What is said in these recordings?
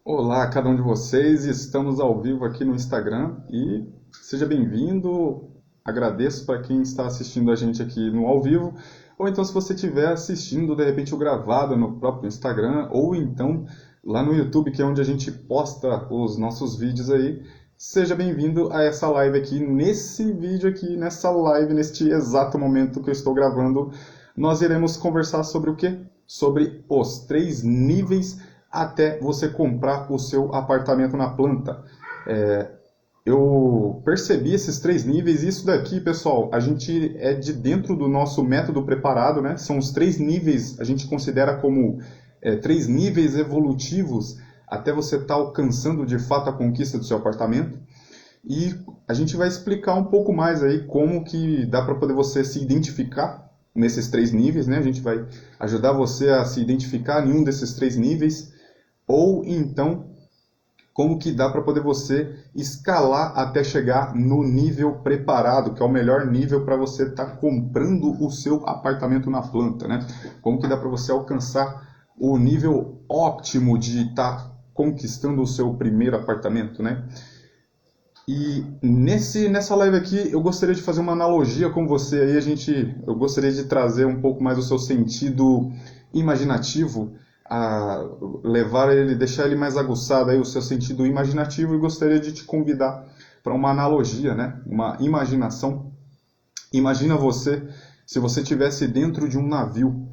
Olá a cada um de vocês, estamos ao vivo aqui no Instagram e seja bem-vindo. Agradeço para quem está assistindo a gente aqui no ao vivo, ou então se você estiver assistindo de repente o gravado no próprio Instagram, ou então lá no YouTube, que é onde a gente posta os nossos vídeos aí. Seja bem-vindo a essa live aqui, nesse vídeo aqui, nessa live, neste exato momento que eu estou gravando. Nós iremos conversar sobre o quê? Sobre os 3 níveis até você comprar o seu apartamento na planta. Eu percebi esses 3 níveis, e isso daqui, pessoal, a gente é de dentro do nosso método preparado, né? São os 3 níveis, a gente considera como 3 níveis evolutivos até você estar alcançando de fato a conquista do seu apartamento. E a gente vai explicar um pouco mais aí como que dá para poder você se identificar nesses 3 níveis, né? A gente vai ajudar você a se identificar em um desses 3 níveis, ou então como que dá para poder você escalar até chegar no nível preparado, que é o melhor nível para você estar comprando o seu apartamento na planta, né? Como que dá para você alcançar o nível ótimo de estar conquistando o seu primeiro apartamento, né? E nessa live aqui eu gostaria de fazer uma analogia com você aí, eu gostaria de trazer um pouco mais o seu sentido imaginativo, a levar ele, deixar ele mais aguçado aí o seu sentido imaginativo, e gostaria de te convidar para uma analogia, né? Uma imaginação. Imagina você, se você estivesse dentro de um navio,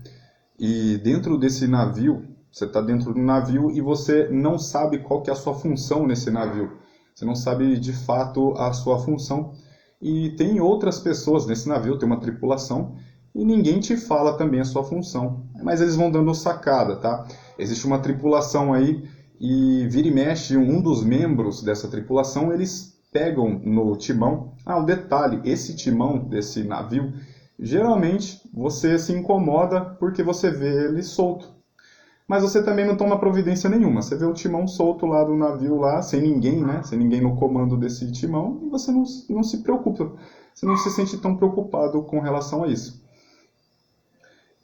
e dentro desse navio, você está dentro do navio e você não sabe qual que é a sua função nesse navio. Você não sabe de fato a sua função. E tem outras pessoas nesse navio, tem uma tripulação, e ninguém te fala também a sua função. Mas eles vão dando sacada, tá? Existe uma tripulação aí, e vira e mexe, um dos membros dessa tripulação, eles pegam no timão. Um detalhe, esse timão desse navio, geralmente você se incomoda porque você vê ele solto. Mas você também não toma providência nenhuma. Você vê o timão solto lá do navio, lá, sem ninguém, né? Sem ninguém no comando desse timão, e você não se preocupa. Você não se sente tão preocupado com relação a isso.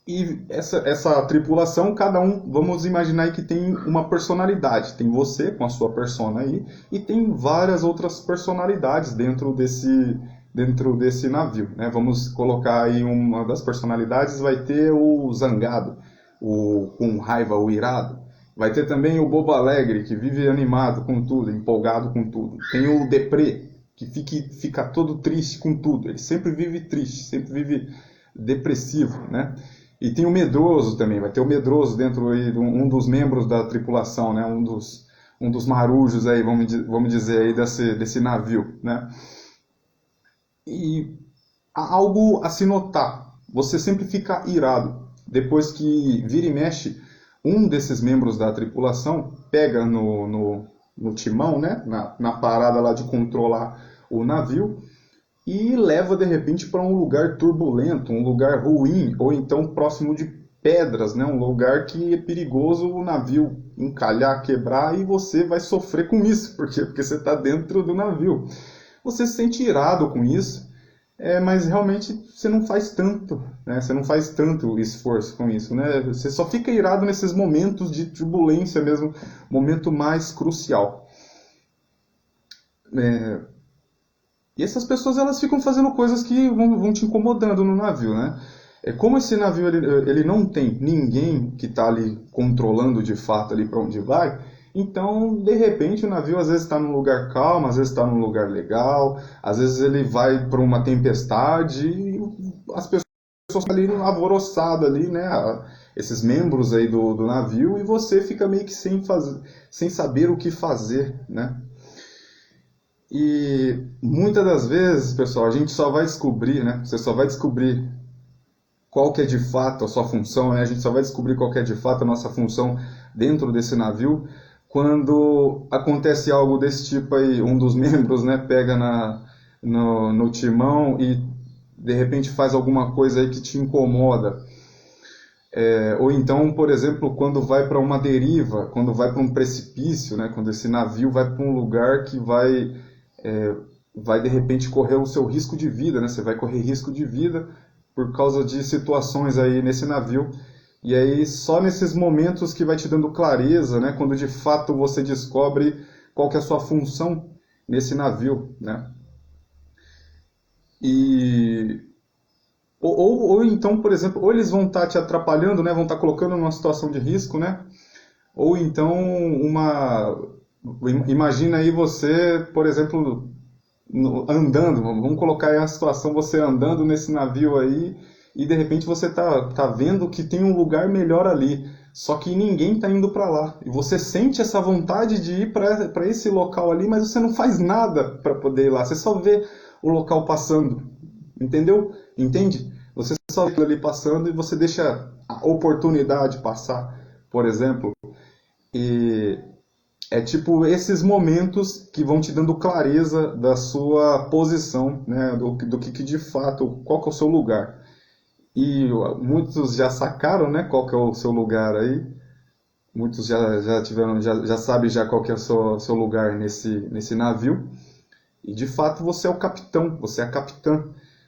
E essa tripulação, cada um, vamos imaginar aí que tem uma personalidade. Tem você com a sua persona aí, e tem várias outras personalidades dentro desse navio, né? Vamos colocar aí uma das personalidades, vai ter o zangado, o com raiva, o irado. Vai ter também o bobo alegre, que vive animado com tudo, empolgado com tudo. Tem o deprê, que fica todo triste com tudo. Ele sempre vive triste, sempre vive depressivo, né? E tem o medroso também, vai ter o medroso dentro aí, um dos membros da tripulação, né? Um dos marujos aí, vamos dizer aí, desse navio, né? E há algo a se notar. Você sempre fica irado. Depois que vira e mexe, um desses membros da tripulação pega no timão, né? Na parada lá de controlar o navio, e leva de repente para um lugar turbulento, um lugar ruim, ou então próximo de pedras, né? Um lugar que é perigoso o navio encalhar, quebrar, e você vai sofrer com isso. Por quê? Porque você está dentro do navio. Você se sente irado com isso, mas realmente você não faz tanto, né? Você não faz tanto esforço com isso, né? Você só fica irado nesses momentos de turbulência mesmo, momento mais crucial. E essas pessoas, elas ficam fazendo coisas que vão te incomodando no navio, né? Como esse navio ele não tem ninguém que está ali controlando de fato ali para onde vai, então de repente o navio às vezes está num lugar calmo, às vezes está num lugar legal, às vezes ele vai para uma tempestade, e as pessoas estão ali alvoroçadas ali, né? Esses membros aí do navio, e você fica meio que sem saber o que fazer, né? E muitas das vezes, pessoal, a gente só vai descobrir, né? Você só vai descobrir qual que é de fato a sua função, né? A gente só vai descobrir qual que é de fato a nossa função dentro desse navio quando acontece algo desse tipo aí, um dos membros, né, pega no timão e de repente faz alguma coisa aí que te incomoda. Ou então, por exemplo, quando vai para uma deriva, quando vai para um precipício, né, quando esse navio vai para um lugar que vai de repente correr o seu risco de vida, né? Você vai correr risco de vida por causa de situações aí nesse navio E aí só nesses momentos que vai te dando clareza, né? Quando de fato você descobre qual que é a sua função nesse navio, né? E ou então, por exemplo, ou eles vão estar te atrapalhando, né? Vão estar colocando numa situação de risco, né? Ou então imagina aí você, por exemplo, andando, vamos colocar aí a situação, você andando nesse navio aí e de repente você tá vendo que tem um lugar melhor ali, só que ninguém tá indo para lá. E você sente essa vontade de ir para esse local ali, mas você não faz nada para poder ir lá, você só vê o local passando. Entendeu? Entende? Você só vê aquilo ali passando e você deixa a oportunidade passar, por exemplo. E é tipo esses momentos que vão te dando clareza da sua posição, né? Do que de fato, qual que é o seu lugar. E muitos já sacaram, né? Qual que é o seu lugar aí. Muitos já tiveram, já sabem já qual que é o seu lugar nesse navio. E de fato você é o capitão, você é a capitã.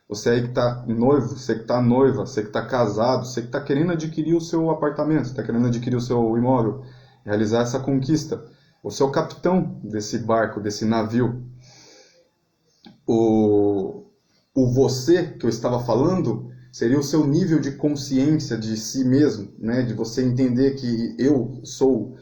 Você aí que está noivo, você que está noiva, você que está casado, você que está querendo adquirir o seu apartamento, está querendo adquirir o seu imóvel, realizar essa conquista. Você é o capitão desse barco, desse navio. O, o você que eu estava falando seria o seu nível de consciência de si mesmo, né? De você entender que eu sou,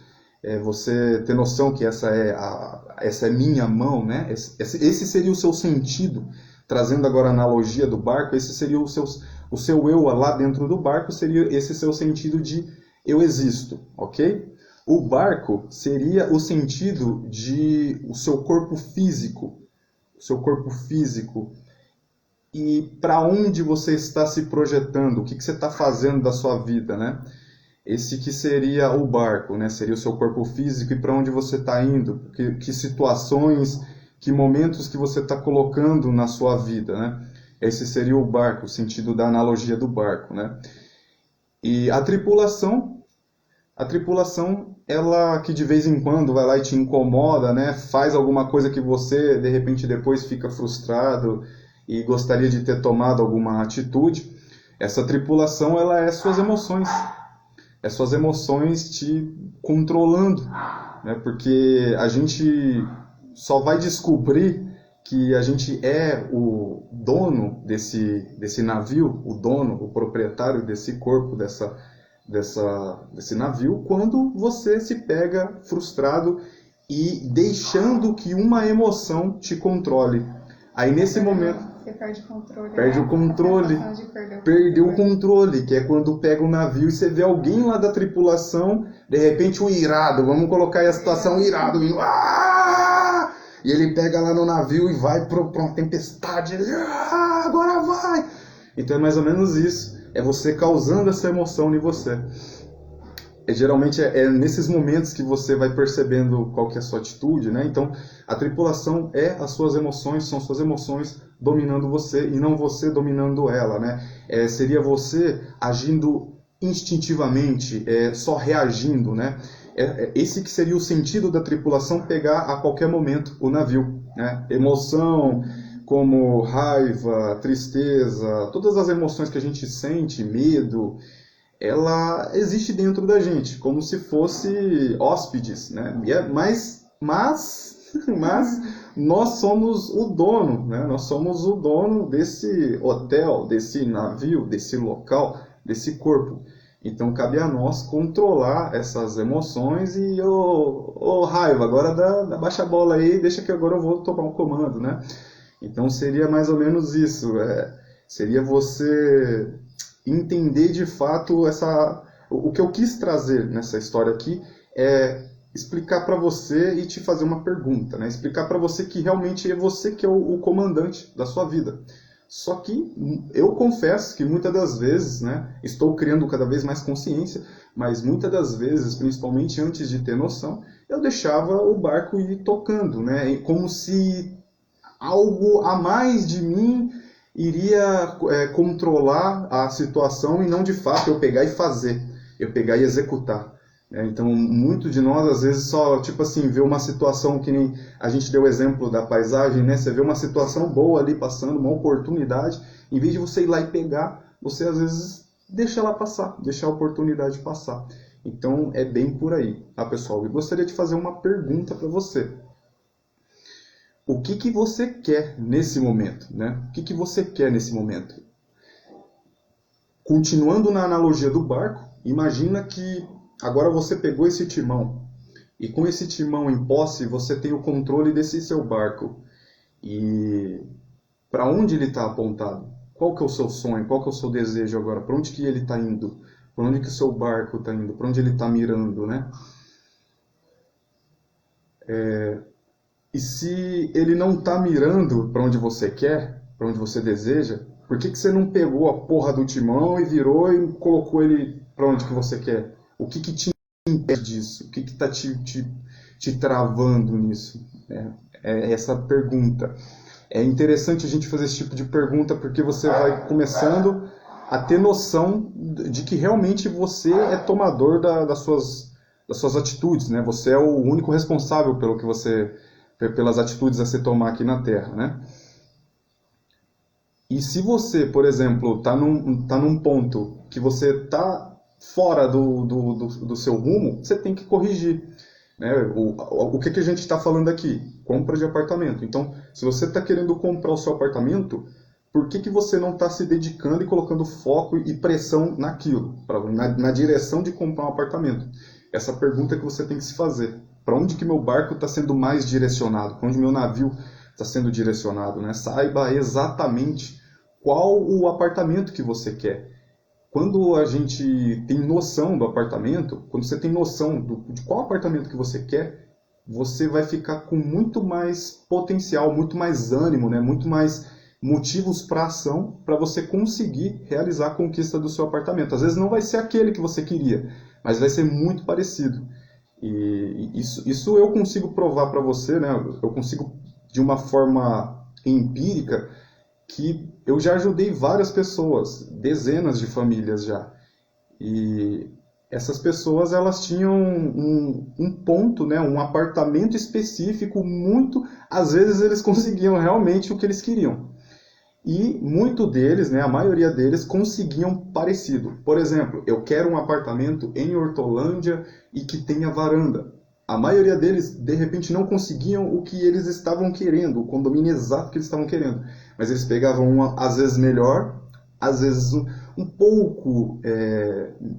você ter noção que essa é minha mão, né? Esse seria o seu sentido. Trazendo agora a analogia do barco, esse seria o seu eu lá dentro do barco, seria esse seu sentido de eu existo, ok? O barco seria o sentido de o seu corpo físico, e para onde você está se projetando, o que você está fazendo da sua vida, né? Esse que seria o barco, né? Seria o seu corpo físico e para onde você está indo, que situações, que momentos que você está colocando na sua vida, né? Esse seria o barco, o sentido da analogia do barco, né? E a tripulação, ela que de vez em quando vai lá e te incomoda, né? Faz alguma coisa que você, de repente, depois fica frustrado e gostaria de ter tomado alguma atitude. Essa tripulação, ela é suas emoções. É suas emoções te controlando, né? Porque a gente só vai descobrir que a gente é o dono desse navio, o dono, o proprietário desse corpo, desse navio, quando você se pega frustrado e deixando que uma emoção te controle. Aí nesse momento você perde o controle. Perde o controle. Perdeu o controle, que é quando pega o navio e você vê alguém lá da tripulação, de repente o irado, vamos colocar aí a situação irado, vindo, e ele pega lá no navio e vai para uma tempestade, ele, agora vai! Então é mais ou menos isso, é você causando essa emoção em você. Geralmente é nesses momentos que você vai percebendo qual que é a sua atitude, né? Então, a tripulação é as suas emoções, são suas emoções dominando você e não você dominando ela, né? Seria você agindo instintivamente, só reagindo, né? Esse que seria o sentido da tripulação pegar a qualquer momento o navio, né? Emoção, como raiva, tristeza, todas as emoções que a gente sente, medo, ela existe dentro da gente, como se fosse hóspedes, né? Mas nós somos o dono, né? Nós somos o dono desse hotel, desse navio, desse local, desse corpo. Então cabe a nós controlar essas emoções e raiva, agora baixa a bola aí, deixa que agora eu vou tomar o comando, né? Então seria mais ou menos isso, seria você entender de fato o que eu quis trazer nessa história aqui é explicar para você e te fazer uma pergunta, né? Explicar para você que realmente é você que é o comandante da sua vida. Só que eu confesso que muitas das vezes, né, estou criando cada vez mais consciência, mas muitas das vezes, principalmente antes de ter noção, eu deixava o barco ir tocando, né? Como se algo a mais de mim iria controlar a situação e não de fato eu pegar e fazer, eu pegar e executar. Então, muito de nós, às vezes, só, tipo assim, vê uma situação que nem a gente deu o exemplo da paisagem, né? Você vê uma situação boa ali passando, uma oportunidade, em vez de você ir lá e pegar, você, às vezes, deixa ela passar, deixa a oportunidade passar. Então é bem por aí, tá, pessoal? Eu gostaria de fazer uma pergunta para você. O que que você quer nesse momento, né? O que que você quer nesse momento? Continuando na analogia do barco, imagina que agora você pegou esse timão e com esse timão em posse você tem o controle desse seu barco. E para onde ele está apontado? Qual que é o seu sonho? Qual que é o seu desejo agora? Para onde que ele está indo? Para onde que o seu barco está indo? Para onde ele está mirando, né? E se ele não está mirando para onde você quer, para onde você deseja, por que que você não pegou a porra do timão e virou e colocou ele para onde que você quer? O que que te impede disso? O que que está te travando nisso? É essa pergunta. É interessante a gente fazer esse tipo de pergunta porque você vai começando a ter noção de que realmente você é tomador das suas atitudes, né? Você é o único responsável pelas atitudes a se tomar aqui na Terra, né? E se você, por exemplo, está num ponto que você está fora do seu rumo, você tem que corrigir. Né? O que a gente está falando aqui? Compra de apartamento. Então, se você está querendo comprar o seu apartamento, por que você não está se dedicando e colocando foco e pressão naquilo, na direção de comprar um apartamento? Essa pergunta que você tem que se fazer. Para onde que meu barco está sendo mais direcionado? Para onde meu navio está sendo direcionado? Né? Saiba exatamente qual o apartamento que você quer. Quando a gente tem noção do apartamento, quando você tem noção de qual apartamento que você quer, você vai ficar com muito mais potencial, muito mais ânimo, né? Muito mais motivos para ação para você conseguir realizar a conquista do seu apartamento. Às vezes não vai ser aquele que você queria, mas vai ser muito parecido. E isso eu consigo provar para você, né? Eu consigo, de uma forma empírica, que eu já ajudei várias pessoas, dezenas de famílias já. E essas pessoas, elas tinham um ponto, né, um apartamento específico, às vezes eles conseguiam realmente o que eles queriam. E muito deles, né, a maioria deles, conseguiam parecido. Por exemplo, eu quero um apartamento em Hortolândia e que tenha varanda. A maioria deles, de repente, não conseguiam o que eles estavam querendo, o condomínio exato que eles estavam querendo. Mas eles pegavam uma, às vezes, melhor, às vezes um pouco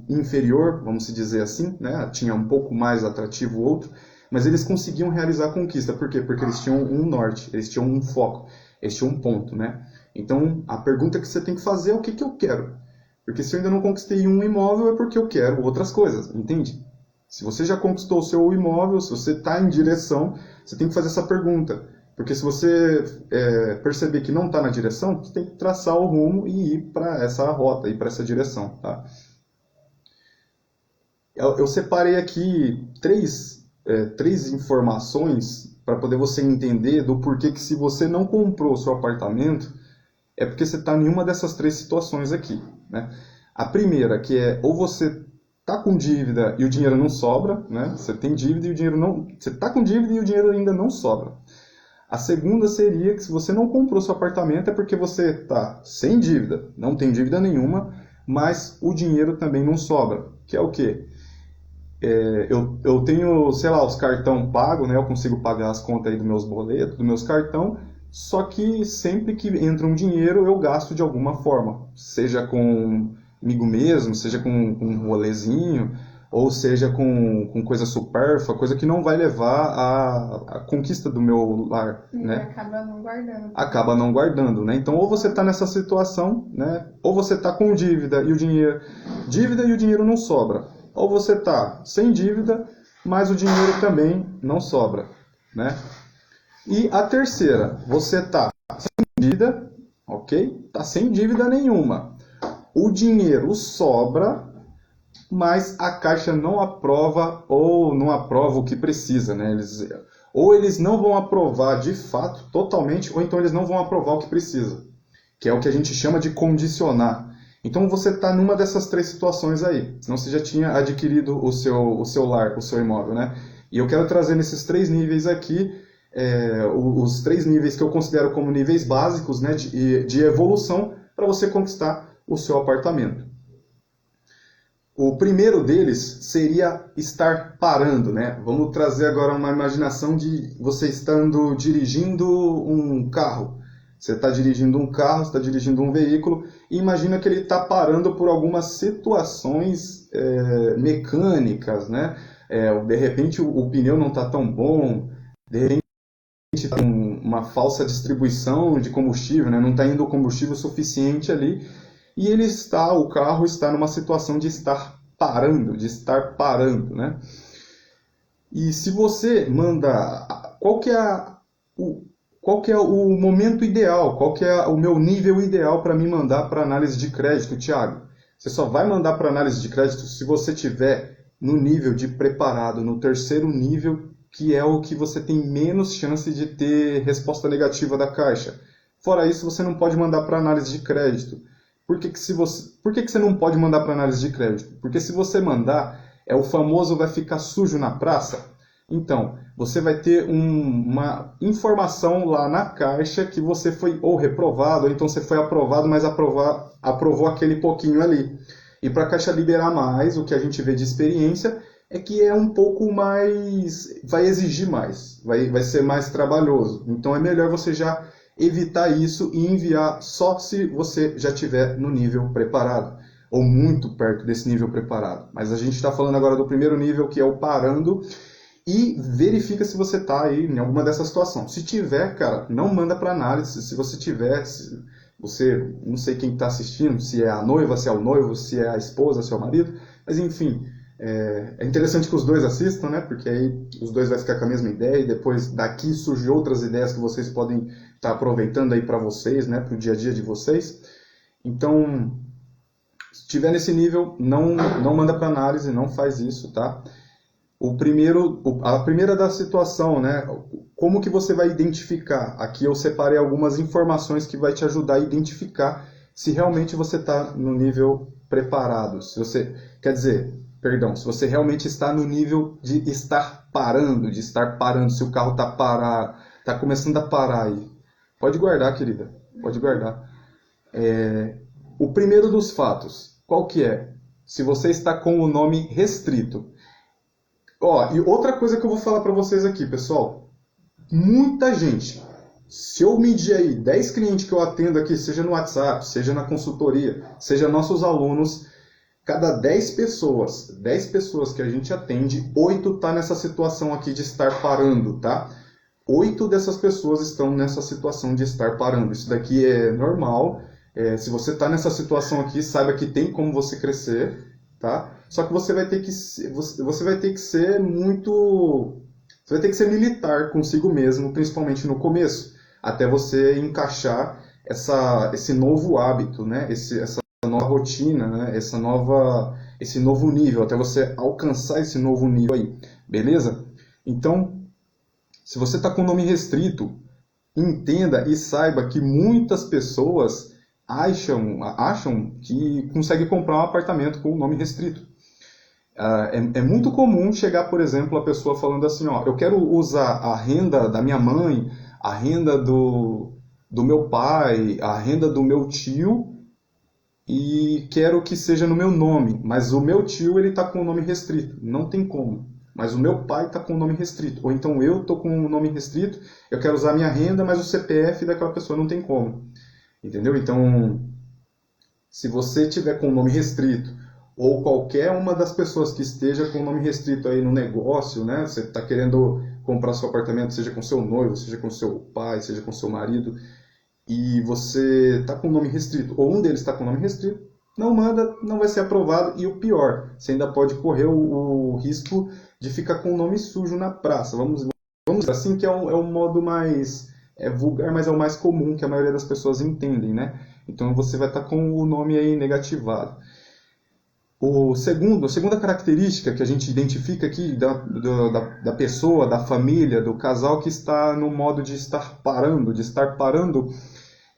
inferior, vamos dizer assim, né? Tinha um pouco mais atrativo o outro, mas eles conseguiam realizar a conquista. Por quê? Porque eles tinham um norte, eles tinham um foco, eles tinham um ponto, né? Então, a pergunta que você tem que fazer é o que que eu quero? Porque se eu ainda não conquistei um imóvel, é porque eu quero outras coisas, entende? Se você já conquistou o seu imóvel, se você está em direção, você tem que fazer essa pergunta. Porque se você perceber que não está na direção, você tem que traçar o rumo e ir para essa rota, ir para essa direção. Tá? Eu separei aqui três informações para poder você entender do porquê que se você não comprou o seu apartamento, é porque você está em uma dessas três situações aqui. Né? A primeira, que é ou você está com dívida e o dinheiro não sobra, né? Você tem dívida e o dinheiro não... Você está com dívida e o dinheiro ainda não sobra. A segunda seria que se você não comprou seu apartamento é porque você está sem dívida, não tem dívida nenhuma, mas o dinheiro também não sobra. Que é o quê? Eu tenho, sei lá, os cartão pago, né? Eu consigo pagar as contas aí dos meus boletos, dos meus cartão, só que sempre que entra um dinheiro eu gasto de alguma forma, seja comigo mesmo, seja com um rolezinho, ou seja com coisa supérflua, coisa que não vai levar à conquista do meu lar, né? Acaba não guardando. Acaba não guardando, né? Então, ou você está nessa situação, né? Ou você está com dívida e o dinheiro não sobra. Ou você está sem dívida, mas o dinheiro também não sobra, né? E a terceira, você está sem dívida, ok? Está sem dívida nenhuma. O dinheiro sobra, mas a Caixa não aprova ou não aprova o que precisa, né? Ou eles não vão aprovar de fato, totalmente, ou então eles não vão aprovar o que precisa, que é o que a gente chama de condicionar. Então você está numa dessas três situações aí, senão você já tinha adquirido o seu lar, o seu imóvel, né? E eu quero trazer nesses três níveis aqui, os três níveis que eu considero como níveis básicos, né, de evolução para você conquistar o seu apartamento. O primeiro deles seria estar parando, né? Vamos trazer agora uma imaginação de você estando dirigindo um carro. Você está dirigindo um carro, está dirigindo um veículo, e imagina que ele está parando por algumas situações mecânicas, né? De repente o pneu não está tão bom, de repente está uma falsa distribuição de combustível, né? Não está indo o combustível suficiente ali, e o carro está numa situação de estar parando, né? E se você manda, qual que é o momento ideal, qual que é o meu nível ideal para me mandar para análise de crédito, Thiago? Você só vai mandar para análise de crédito se você tiver no nível de preparado, no terceiro nível, que é o que você tem menos chance de ter resposta negativa da Caixa. Fora isso, você não pode mandar para análise de crédito. Por que você não pode mandar para análise de crédito? Porque se você mandar, o famoso vai ficar sujo na praça. Então, você vai ter uma informação lá na Caixa que você foi ou reprovado, ou então você foi aprovado, mas aprovou aquele pouquinho ali. E para a Caixa liberar mais, o que a gente vê de experiência é que é um pouco mais, vai exigir mais, vai ser mais trabalhoso. Então é melhor você já evitar isso e enviar só se você já estiver no nível preparado, ou muito perto desse nível preparado. Mas a gente está falando agora do primeiro nível, que é o parando, e verifica se você está aí em alguma dessas situações. Se tiver, cara, não manda para análise. Se você tiver, você, não sei quem está assistindo, se é a noiva, se é o noivo, se é a esposa, se é o marido, mas enfim, é interessante que os dois assistam, né? Porque aí os dois vão ficar com a mesma ideia e depois daqui surgem outras ideias que vocês podem estar aproveitando aí para vocês, né? Para o dia a dia de vocês. Então, se tiver nesse nível, não manda para análise, não faz isso, tá? A primeira da situação, né? Como que você vai identificar? Aqui eu separei algumas informações que vai te ajudar a identificar se realmente você está no nível preparado. Se você realmente está no nível de estar parando, se o carro está começando a parar aí. Pode guardar, querida, pode guardar. O primeiro dos fatos, qual que é? Se você está com o nome restrito. E outra coisa que eu vou falar para vocês aqui, pessoal. Muita gente, se eu medir aí 10 clientes que eu atendo aqui, seja no WhatsApp, seja na consultoria, seja nossos alunos, cada 10 pessoas que a gente atende, 8 tá nessa situação aqui de estar parando, tá? 8 dessas pessoas estão nessa situação de estar parando. Isso daqui é normal. Se você está nessa situação aqui, saiba que tem como você crescer, tá? Só que você vai ter que ser muito... Você vai ter que ser militar consigo mesmo, principalmente no começo, até você encaixar esse novo hábito, né? Essa nova rotina, né? Esse novo nível, até você alcançar esse novo nível aí, beleza? Então, se você está com o nome restrito, entenda e saiba que muitas pessoas acham que conseguem comprar um apartamento com o nome restrito. É muito comum chegar, por exemplo, a pessoa falando assim, eu quero usar a renda da minha mãe, a renda do meu pai, a renda do meu tio e quero que seja no meu nome, mas o meu tio ele está com o nome restrito, não tem como. Mas o meu pai está com o nome restrito, ou então eu estou com o nome restrito, eu quero usar a minha renda, mas o CPF daquela pessoa não tem como. Entendeu? Então, se você tiver com o nome restrito, ou qualquer uma das pessoas que esteja com o nome restrito aí no negócio, né? Você está querendo comprar seu apartamento, seja com seu noivo, seja com seu pai, seja com seu marido, e você está com o nome restrito, ou um deles está com o nome restrito, não manda, não vai ser aprovado, e o pior, você ainda pode correr o risco de ficar com o nome sujo na praça. Vamos dizer assim, que é o modo mais vulgar, mas é o mais comum, que a maioria das pessoas entendem, né? Então você vai estar com o nome aí negativado. A segunda característica que a gente identifica aqui da pessoa, da família, do casal que está no modo de estar parando,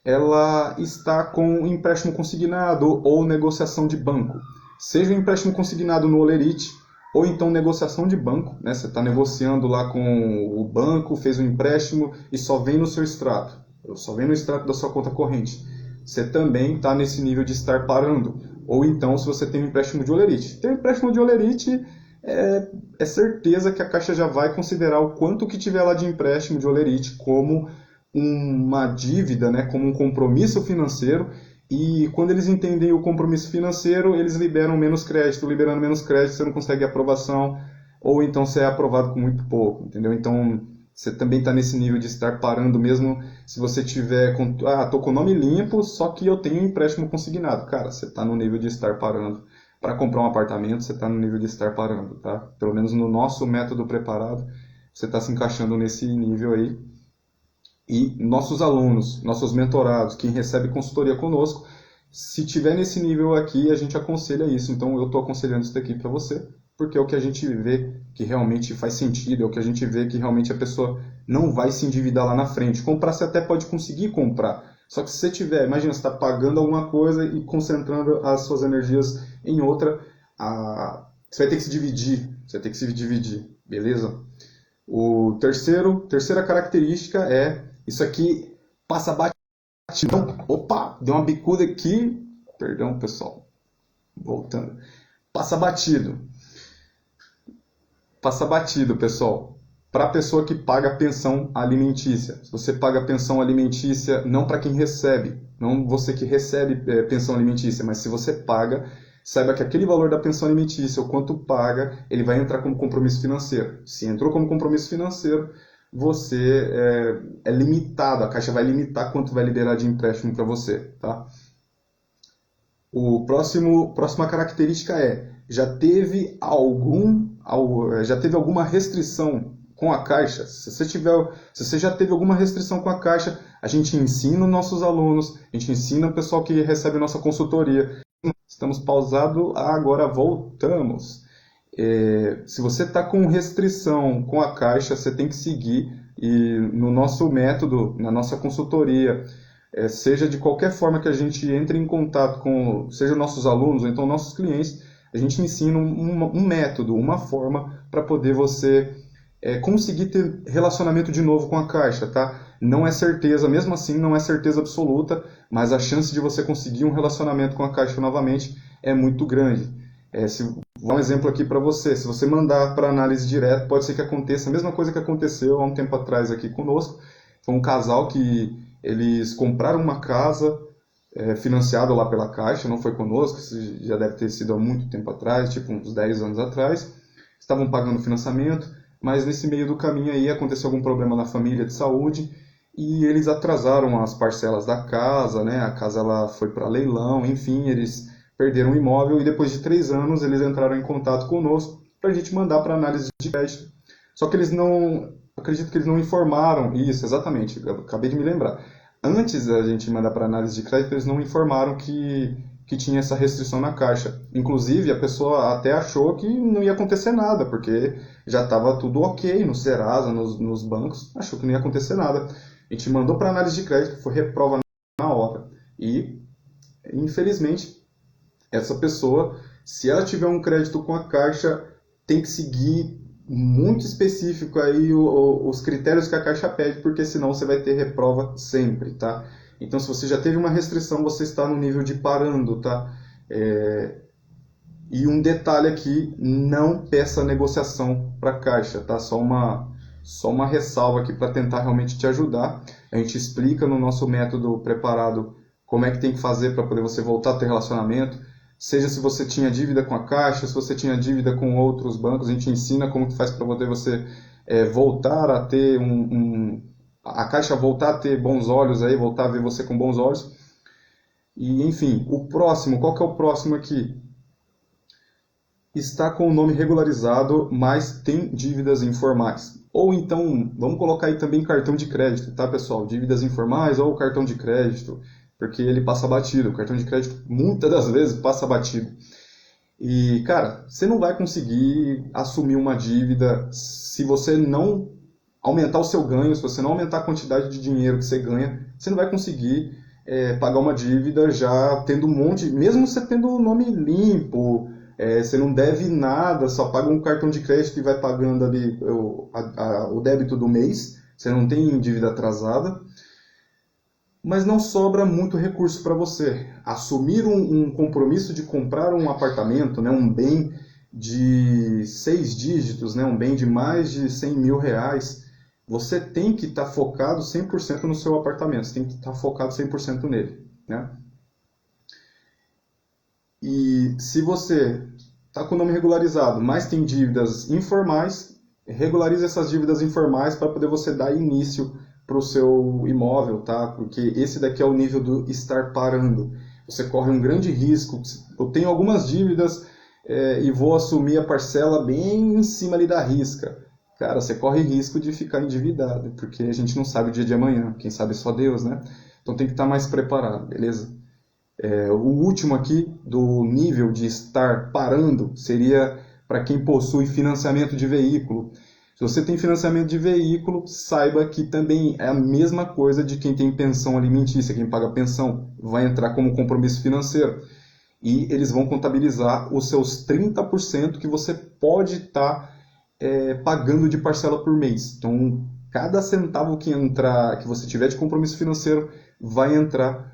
ela está com empréstimo consignado ou negociação de banco. Seja um empréstimo consignado no Olerite, ou então negociação de banco, né? Você está negociando lá com o banco, fez um empréstimo e só vem no seu extrato, só vem no extrato da sua conta corrente. Você também está nesse nível de estar parando. Ou então, se você tem um empréstimo de holerite. Tem um empréstimo de holerite, é certeza que a Caixa já vai considerar o quanto que tiver lá de empréstimo de holerite como uma dívida, né, como um compromisso financeiro, e quando eles entendem o compromisso financeiro, eles liberam menos crédito. Liberando menos crédito, você não consegue aprovação, ou então você é aprovado com muito pouco, entendeu? Então, você também está nesse nível de estar parando mesmo se você tiver com, tô com o nome limpo, só que eu tenho um empréstimo consignado. Cara, você está no nível de estar parando. Para comprar um apartamento, você está no nível de estar parando, tá? Pelo menos no nosso método preparado, você está se encaixando nesse nível aí. E nossos alunos, nossos mentorados, quem recebe consultoria conosco, se tiver nesse nível aqui, a gente aconselha isso. Então, eu estou aconselhando isso daqui para você, porque é o que a gente vê que realmente faz sentido, é o que a gente vê que realmente a pessoa não vai se endividar lá na frente. Comprar você até pode conseguir comprar, só que se você tiver, imagina, você está pagando alguma coisa e concentrando as suas energias em outra, você vai ter que se dividir, beleza? Terceira característica é, isso aqui passa batidão. Opa, deu uma bicuda aqui, perdão pessoal, voltando. Passa batido, pessoal. Para a pessoa que paga pensão alimentícia. Se você paga pensão alimentícia, não para quem recebe, não você que recebe pensão alimentícia, mas se você paga, saiba que aquele valor da pensão alimentícia, o quanto paga, ele vai entrar como compromisso financeiro. Se entrou como compromisso financeiro, você é limitado, a Caixa vai limitar quanto vai liberar de empréstimo para você, tá? Próxima característica já teve alguma restrição com a Caixa? Se você já teve alguma restrição com a Caixa, a gente ensina os nossos alunos, a gente ensina o pessoal que recebe nossa consultoria. Estamos pausados, agora voltamos. Se você está com restrição com a Caixa, você tem que seguir, e no nosso método, na nossa consultoria, seja de qualquer forma que a gente entre em contato com, seja nossos alunos ou então nossos clientes, a gente ensina um método, uma forma para poder você conseguir ter relacionamento de novo com a Caixa, tá? Não é certeza, mesmo assim não é certeza absoluta, mas a chance de você conseguir um relacionamento com a Caixa novamente é muito grande. Vou dar um exemplo aqui para você. Se você mandar para análise direto, pode ser que aconteça a mesma coisa que aconteceu há um tempo atrás aqui conosco. Foi um casal que eles compraram uma casa financiada lá pela Caixa, não foi conosco, isso já deve ter sido há muito tempo atrás, tipo uns 10 anos atrás. Estavam pagando financiamento, mas nesse meio do caminho aí aconteceu algum problema na família de saúde e eles atrasaram as parcelas da casa, né? A casa ela foi para leilão, enfim, eles perderam o imóvel e depois de 3 anos eles entraram em contato conosco para a gente mandar para análise de crédito. Só que acredito que eles não informaram isso, exatamente, eu acabei de me lembrar. Antes da gente mandar para análise de crédito, eles não informaram que tinha essa restrição na Caixa. Inclusive, a pessoa até achou que não ia acontecer nada, porque já estava tudo ok no Serasa, nos bancos, achou que não ia acontecer nada. A gente mandou para análise de crédito, foi reprova na hora. E, infelizmente, essa pessoa, se ela tiver um crédito com a Caixa, tem que seguir muito específico aí os critérios que a Caixa pede, porque senão você vai ter reprova sempre, tá? Então, se você já teve uma restrição, você está no nível de parando, tá? E um detalhe aqui, não peça negociação para a Caixa, tá? Só uma ressalva aqui para tentar realmente te ajudar. A gente explica no nosso método preparado como é que tem que fazer para poder você voltar a ter relacionamento. Seja se você tinha dívida com a Caixa, se você tinha dívida com outros bancos, a gente ensina como que faz para poder você voltar a ter a Caixa voltar a ter bons olhos aí, voltar a ver você com bons olhos. E enfim, qual que é o próximo aqui? Está com o nome regularizado, mas tem dívidas informais. Ou então, vamos colocar aí também cartão de crédito, tá pessoal? Dívidas informais ou cartão de crédito, porque ele passa batido. O cartão de crédito muitas das vezes passa batido. E, cara, você não vai conseguir assumir uma dívida se você não aumentar o seu ganho, se você não aumentar a quantidade de dinheiro que você ganha, você não vai conseguir pagar uma dívida já tendo um monte, mesmo você tendo o nome limpo, você não deve nada, só paga um cartão de crédito e vai pagando ali o débito do mês, você não tem dívida atrasada. mas não sobra muito recurso para você. Assumir um compromisso de comprar um apartamento, né, um bem de 6 dígitos, né, um bem de mais de 100 mil reais, você tem que estar focado 100% no seu apartamento, você tem que estar focado 100% nele, né? E se você está com o nome regularizado, mas tem dívidas informais, regularize essas dívidas informais para poder você dar início para o seu imóvel, tá? Porque esse daqui é o nível do estar parando. Você corre um grande risco. Eu tenho algumas dívidas e vou assumir a parcela bem em cima ali da risca. Cara, você corre risco de ficar endividado, porque a gente não sabe o dia de amanhã. Quem sabe é só Deus, né? Então tem que estar mais preparado, beleza? O último aqui, do nível de estar parando, seria para quem possui financiamento de veículo. Se você tem financiamento de veículo, saiba que também é a mesma coisa de quem tem pensão alimentícia, quem paga pensão, vai entrar como compromisso financeiro. E eles vão contabilizar os seus 30% que você pode estar pagando de parcela por mês. Então, cada centavo que entrar, que você tiver de compromisso financeiro, vai entrar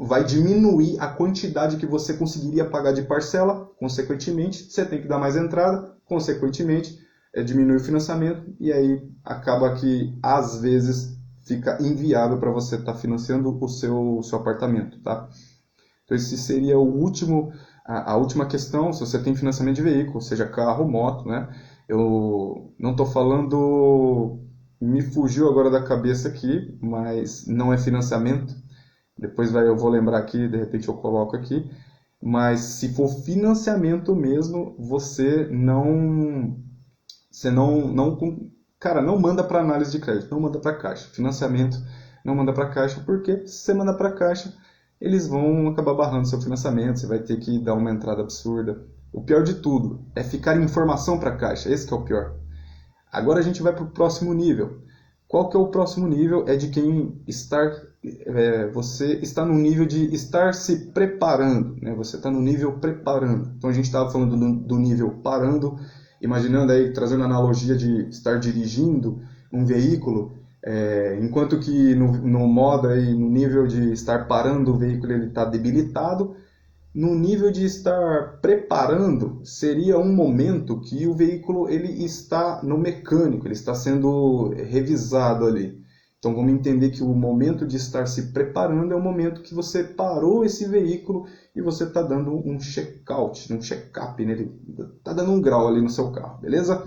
vai diminuir a quantidade que você conseguiria pagar de parcela, consequentemente, você tem que dar mais entrada, consequentemente, diminui o financiamento, e aí acaba que, às vezes, fica inviável para você estar financiando o seu apartamento, tá? Então, esse seria a última questão, se você tem financiamento de veículo, seja carro, moto, né? Eu não estou falando... Me fugiu agora da cabeça aqui, mas não é financiamento. Depois eu vou lembrar aqui, de repente eu coloco aqui. Mas se for financiamento mesmo, cara, não manda para análise de crédito, não manda para caixa. Financiamento não manda para caixa, porque se você manda para caixa, eles vão acabar barrando seu financiamento, você vai ter que dar uma entrada absurda. O pior de tudo é ficar informação para caixa, esse que é o pior. Agora a gente vai para o próximo nível. Qual que é o próximo nível? É de quem você está no nível de estar se preparando, né? Você está no nível preparando. Então a gente estava falando do nível parando, imaginando aí, trazendo a analogia de estar dirigindo um veículo, enquanto que no modo aí, no nível de estar parando o veículo, ele está debilitado. No nível de estar preparando, seria um momento que o veículo ele está no mecânico, ele está sendo revisado ali. Então vamos entender que o momento de estar se preparando é o momento que você parou esse veículo e você está dando um check-out, um check-up, né? Ele está dando um grau ali no seu carro, beleza?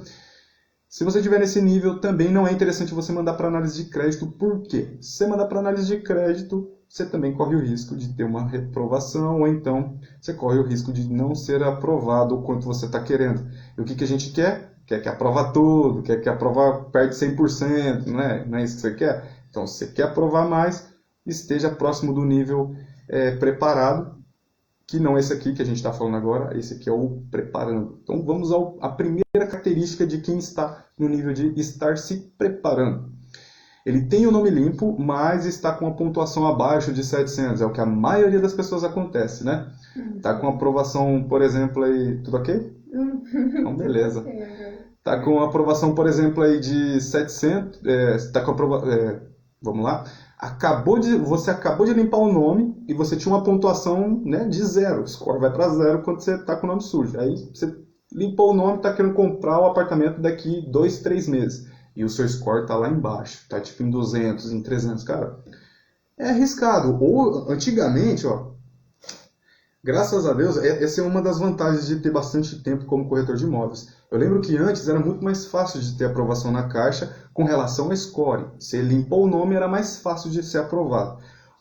Se você estiver nesse nível, também não é interessante você mandar para análise de crédito. Por quê? Se você mandar para análise de crédito, você também corre o risco de ter uma reprovação, ou então você corre o risco de não ser aprovado o quanto você está querendo. E o que a gente quer? Quer que aprova tudo, quer que aprova perto de 100%, não é isso que você quer? Então, se você quer aprovar mais, esteja próximo do nível preparado, que não é esse aqui que a gente está falando agora, esse aqui é o preparando. Então, vamos à primeira característica de quem está no nível de estar se preparando. Ele tem o nome limpo, mas está com a pontuação abaixo de 700. É o que a maioria das pessoas acontece, né? Está com aprovação, por exemplo, aí... Tudo ok? Então, beleza. Está com aprovação, por exemplo, aí de 700. Está com vamos lá. Você acabou de limpar o nome e você tinha uma pontuação, né, de 0. O score vai para 0 quando você está com o nome sujo. Aí você limpou o nome e está querendo comprar o apartamento daqui 2, 3 meses. E o seu score está lá embaixo, está tipo em 200, em 300, cara. É arriscado. Ou, antigamente, graças a Deus, essa é uma das vantagens de ter bastante tempo como corretor de imóveis. Eu lembro que antes era muito mais fácil de ter aprovação na Caixa com relação ao score. Você limpou o nome, era mais fácil de ser aprovado.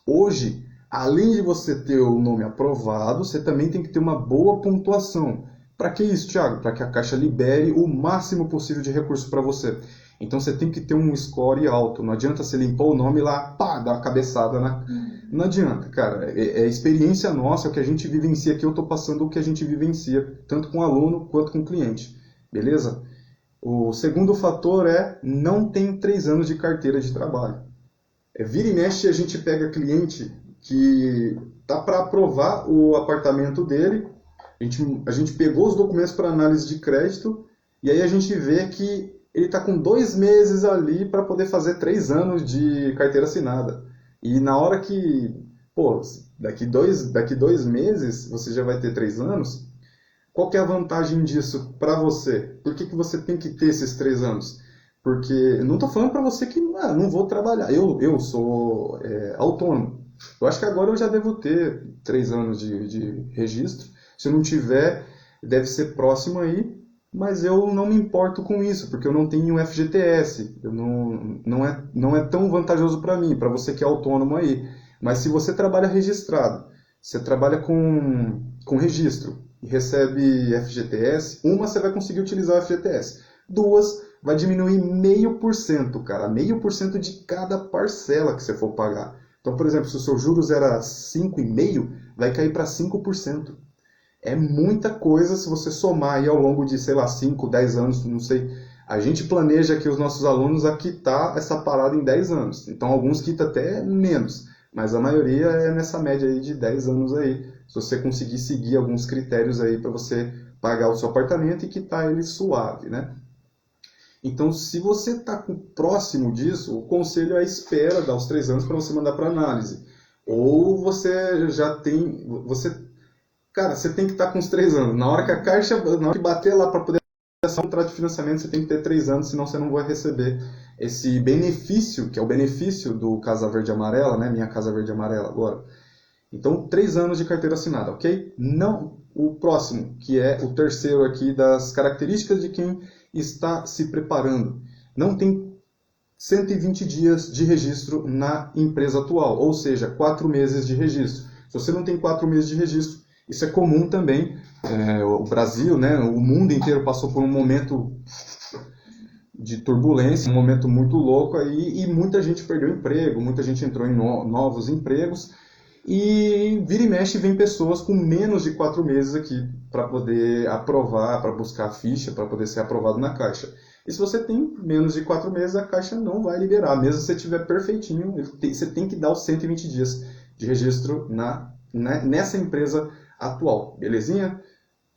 Hoje, além de você ter o nome aprovado, você também tem que ter uma boa pontuação. Para que isso, Thiago? Para que a Caixa libere o máximo possível de recursos para você. Então você tem que ter um score alto. Não adianta você limpar o nome lá, pá, dar uma cabeçada na... Não adianta, cara. É experiência nossa, é o que a gente vivencia aqui. Eu estou passando o que a gente vivencia, tanto com o aluno quanto com o cliente. Beleza? O segundo fator é não tem 3 anos de carteira de trabalho. Vira e mexe, a gente pega cliente que tá para aprovar o apartamento dele. A gente pegou os documentos para análise de crédito e aí a gente vê que ele está com 2 meses ali para poder fazer 3 anos de carteira assinada. E na hora que, pô, daqui dois meses você já vai ter 3 anos, qual que é a vantagem disso para você? Por que você tem que ter esses 3 anos? Porque eu não estou falando para você que não vou trabalhar. Eu sou autônomo. Eu acho que agora eu já devo ter 3 anos de registro. Se eu não tiver, deve ser próximo aí. Mas eu não me importo com isso, porque eu não tenho FGTS. Não é tão vantajoso para mim, para você que é autônomo aí. Mas se você trabalha registrado, você trabalha com registro e recebe FGTS, você vai conseguir utilizar o FGTS. Duas, vai diminuir 0,5%, cara. 0,5% de cada parcela que você for pagar. Então, por exemplo, se o seu juros era 5,5%, vai cair para 5%. É muita coisa se você somar aí ao longo de, sei lá, 5, 10 anos, não sei. A gente planeja aqui os nossos alunos a quitar essa parada em 10 anos. Então, alguns quitam até menos. Mas a maioria é nessa média aí de 10 anos aí. Se você conseguir seguir alguns critérios aí para você pagar o seu apartamento e quitar ele suave, né? Então, se você está próximo disso, o conselho é espera dar os 3 anos para você mandar para análise. Ou você já tem... Cara, você tem que estar com os 3 anos. Na hora que a Caixa, na hora que bater lá para poder fazer um contrato de financiamento, você tem que ter 3 anos, senão você não vai receber esse benefício, que é o benefício do Casa Verde e Amarela, né? Minha Casa Verde e Amarela agora. Então, 3 anos de carteira assinada, ok? Não o próximo, que é o terceiro aqui das características de quem está se preparando. Não tem 120 dias de registro na empresa atual, ou seja, 4 meses de registro. Se você não tem 4 meses de registro, isso é comum também. O Brasil, né, o mundo inteiro passou por um momento de turbulência, um momento muito louco aí, e muita gente perdeu emprego, muita gente entrou em novos empregos, e vira e mexe vem pessoas com menos de 4 meses aqui para poder aprovar, para buscar a ficha, para poder ser aprovado na Caixa. E se você tem menos de 4 meses, a Caixa não vai liberar, mesmo se você tiver perfeitinho, você tem que dar os 120 dias de registro nessa empresa atual, belezinha?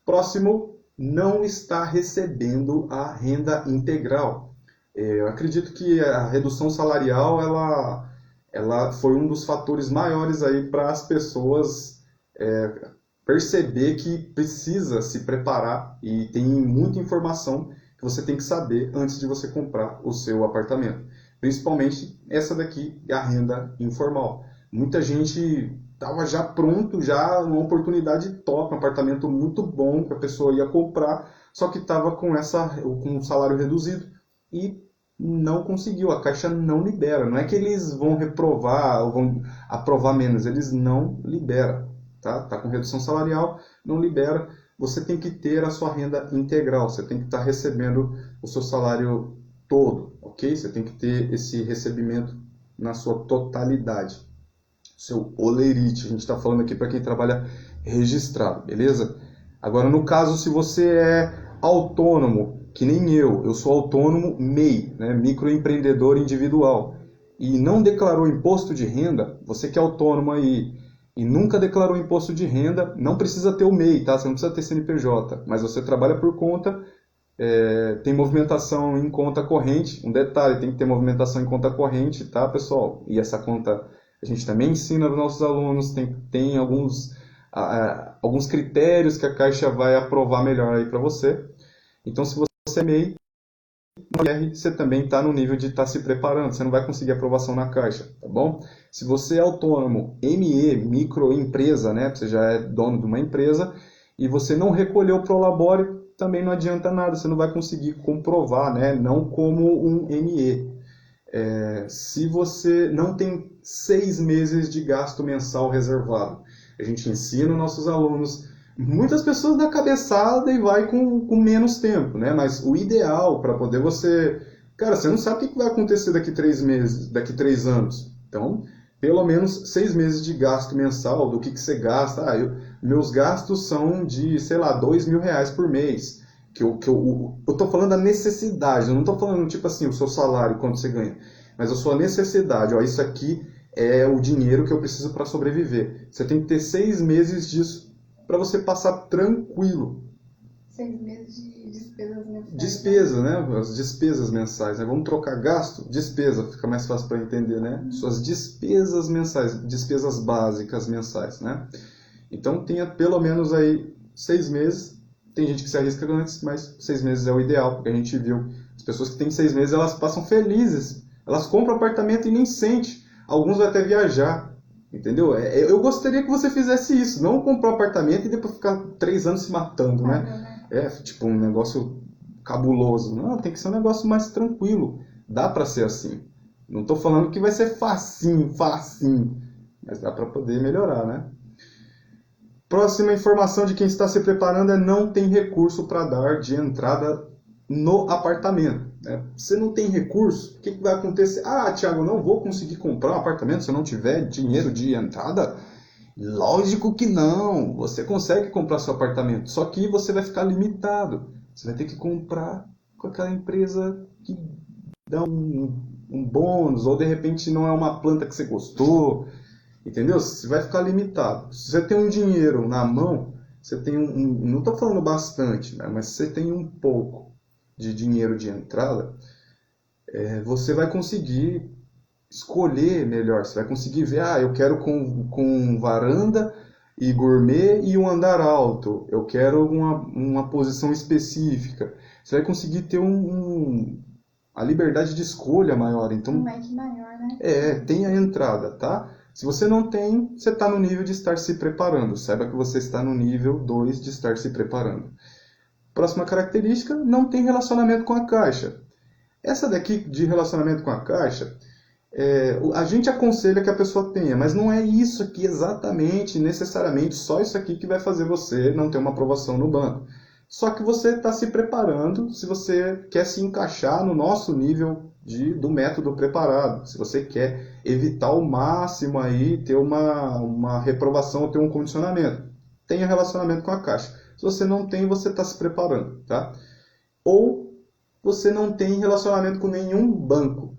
Próximo, não está recebendo a renda integral. Eu acredito que a redução salarial ela foi um dos fatores maiores aí para as pessoas perceber que precisa se preparar e tem muita informação que você tem que saber antes de você comprar o seu apartamento. Principalmente essa daqui, a renda informal. Muita gente estava já pronto, já uma oportunidade top, um apartamento muito bom que a pessoa ia comprar, só que estava com um salário reduzido e não conseguiu, a Caixa não libera. Não é que eles vão reprovar ou vão aprovar menos, eles não liberam. Tá com redução salarial, não libera. Você tem que ter a sua renda integral, você tem que estar recebendo o seu salário todo, ok? Você tem que ter esse recebimento na sua totalidade. Seu olerite, a gente está falando aqui para quem trabalha registrado, beleza? Agora, no caso, se você é autônomo, que nem eu sou autônomo MEI, né, microempreendedor individual, e não declarou imposto de renda, você que é autônomo aí e nunca declarou imposto de renda, não precisa ter o MEI, tá? Você não precisa ter CNPJ, mas você trabalha por conta, tem movimentação em conta corrente, um detalhe, tem que ter movimentação em conta corrente, tá, pessoal? E essa conta a gente também ensina aos nossos alunos, tem alguns critérios que a Caixa vai aprovar melhor aí para você. Então, se você é MEI, você também está no nível de estar se preparando, você não vai conseguir aprovação na Caixa, tá bom? Se você é autônomo, ME, microempresa, né, você já é dono de uma empresa, e você não recolheu o Prolabore, também não adianta nada, você não vai conseguir comprovar, né, não como um ME. Se você não tem 6 meses de gasto mensal reservado, a gente ensina os nossos alunos. Muitas pessoas dão cabeçada e vai com menos tempo, né? Mas o ideal para poder você... Cara, você não sabe o que vai acontecer daqui 3 meses, daqui 3 anos. Então, pelo menos 6 meses de gasto mensal, do que você gasta. Meus gastos são de, sei lá, R$ 2.000 por mês. Eu tô falando da necessidade, eu não tô falando tipo assim, o seu salário, quanto você ganha. Mas a sua necessidade, ó, isso aqui é o dinheiro que eu preciso para sobreviver. Você tem que ter 6 meses disso para você passar tranquilo. 6 meses Despesas mensais. Despesa, né? As despesas mensais, né? Vamos trocar gasto, despesa, fica mais fácil para entender, né? Suas despesas mensais, despesas básicas mensais, né? Então tenha pelo menos aí 6 meses. Tem gente que se arrisca antes, mas 6 meses é o ideal, porque a gente viu as pessoas que têm 6 meses, elas passam felizes. Elas compram apartamento e nem sente. Alguns vão até viajar, entendeu? Eu gostaria que você fizesse isso, não comprar um apartamento e depois ficar 3 anos se matando, né? É tipo um negócio cabuloso. Não, tem que ser um negócio mais tranquilo. Dá para ser assim. Não estou falando que vai ser facinho, mas dá para poder melhorar, né? Próxima informação de quem está se preparando é não tem recurso para dar de entrada no apartamento. Né? Você não tem recurso, o que vai acontecer? Ah, Thiago, não vou conseguir comprar um apartamento se eu não tiver dinheiro de entrada? Lógico que não. Você consegue comprar seu apartamento, só que você vai ficar limitado. Você vai ter que comprar com aquela empresa que dá um bônus, ou de repente não é uma planta que você gostou. Entendeu? Você vai ficar limitado. Se você tem um dinheiro na mão, você tem não estou falando bastante, né? Mas se você tem um pouco de dinheiro de entrada, você vai conseguir escolher melhor. Você vai conseguir ver, eu quero com varanda e gourmet e um andar alto. Eu quero uma posição específica. Você vai conseguir ter a liberdade de escolha maior. Então, um leque maior, né? Tem a entrada, tá? Se você não tem, você está no nível de estar se preparando. Saiba que você está no nível 2 de estar se preparando. Próxima característica, não tem relacionamento com a Caixa. Essa daqui de relacionamento com a Caixa, a gente aconselha que a pessoa tenha, mas não é isso aqui exatamente, necessariamente, só isso aqui que vai fazer você não ter uma aprovação no banco. Só que você está se preparando se você quer se encaixar no nosso nível do método preparado. Se você quer evitar ao máximo aí ter uma reprovação ou ter um condicionamento. Tenha relacionamento com a Caixa. Se você não tem, você está se preparando, tá? Ou você não tem relacionamento com nenhum banco.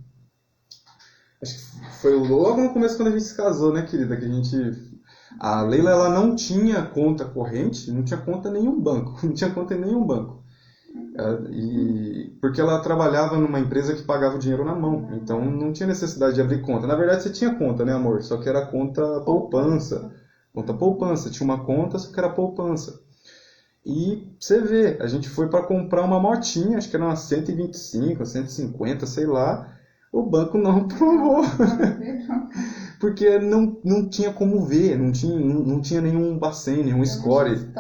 Acho que foi logo no começo quando a gente se casou, né, querida? A Leila, ela não tinha conta corrente, não tinha conta em nenhum banco. Não tinha conta em nenhum banco. Porque ela trabalhava numa empresa que pagava o dinheiro na mão. Então não tinha necessidade de abrir conta. Na verdade, você tinha conta, né, amor? Só que era conta poupança. Conta poupança. Tinha uma conta, só que era poupança. E você vê, a gente foi para comprar uma motinha, acho que era uma 125, 150, sei lá. O banco não aprovou. Porque não tinha como ver, não tinha nenhum Bacen, nenhum score.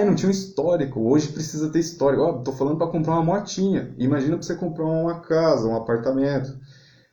Não tinha um histórico. Hoje precisa ter histórico. Tô falando para comprar uma motinha. Imagina para você comprar uma casa, um apartamento.